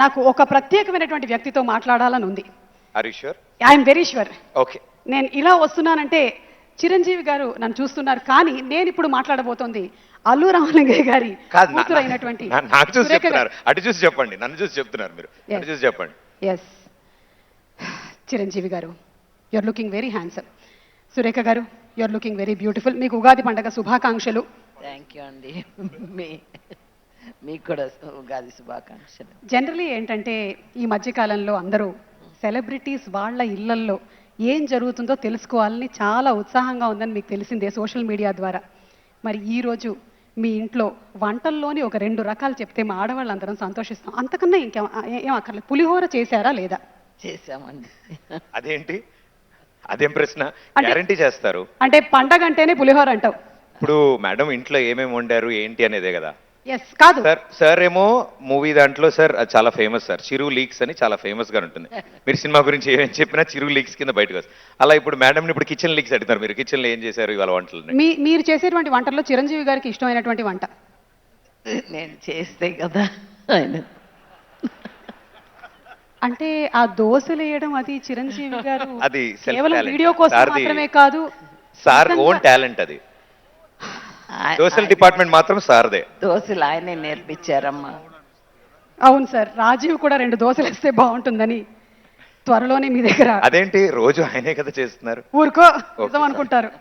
నాకు ఒక ప్రత్యేకమైనటువంటి వ్యక్తితో మాట్లాడాలని ఉంది. Are you sure? I'm very sure. Okay. నేను ఇలా వస్తున్నానంటే చిరంజీవి గారు నన్ను చూస్తున్నారు, కానీ నేను ఇప్పుడు మాట్లాడబోతోంది అల్లు రామలింగయ్య గారి కూతురు అయినటువంటి నాకు చూసి చెప్తున్నారు, అటు చూసి చెప్పండి, నన్ను చూసి చెప్తున్నారు మీరు, అటు చూసి చెప్పండి. Yes, Chiranjeevi garu, you are looking very handsome. Surekha garu, you are looking very beautiful. మీకు ఉగాది పండుగ శుభాకాంక్షలు. థ్యాంక్ యూ అండి. మీకు కూడా ఉగాది శుభాకాంక్షలు. జనరలీ ఏంటంటే ఈ మధ్యకాలంలో అందరూ సెలబ్రిటీస్ వాళ్ళ ఇళ్లల్లో ఏం జరుగుతుందో తెలుసుకోవాలని చాలా ఉత్సాహంగా ఉందని మీకు తెలిసిందే సోషల్ మీడియా ద్వారా. మరి ఈరోజు మీ ఇంట్లో వంటల్లోని ఒక 2 రకాలు చెప్తే మా ఆడవాళ్ళందరం సంతోషిస్తాం. అంతకన్నా ఏం అక్కర్లేదు. పులిహోర చేశారా లేదా? చేశామండి. అదేంటి, అదేం ప్రశ్న? గ్యారంటీ చేస్తారు అంటే పండగ అంటేనే పులిహోర అంటావు. ఇప్పుడు మేడం ఇంట్లో ఏమేమి వండారు ఏంటి అనేదే కదా. ఎస్, కాదు సార్ ఏమో మూవీ దాంట్లో సార్ అది చాలా ఫేమస్ సార్, చిరు లీక్స్ అని చాలా ఫేమస్ గా ఉంటుంది. మీరు సినిమా గురించి ఏమేమి చెప్పినా చిరు లీక్స్ కింద బయటకు వస్తుంది. అలా ఇప్పుడు మేడం ఇప్పుడు కిచెన్ లీక్స్ అడుగుతారు, మీరు కిచెన్ లో ఏం చేశారు ఇవాళ వంటలు? మీరు చేసేటువంటి వంటల్లో చిరంజీవి గారికి ఇష్టమైనటువంటి వంట నేను చేస్తే కదా ఆయన. అంటే ఆ దోశలు వేయడం అది చిరంజీవి గారు అది కేవలం వీడియో కోసం మాత్రమే కాదు, సార్ ఓన్ టాలెంట్ అది. దోశల డిపార్ట్మెంట్ మాత్రం సార్దే. దోశలు ఆయనే నేర్పించారమ్మా. అవును సార్, రాజీవ్ కూడా 2 దోశలు వేస్తే బాగుంటుందని త్వరలోనే మీ దగ్గర. అదేంటి రోజు ఆయనే కదా చేస్తున్నారు? ఊరుకో నిజం అనుకుంటారు.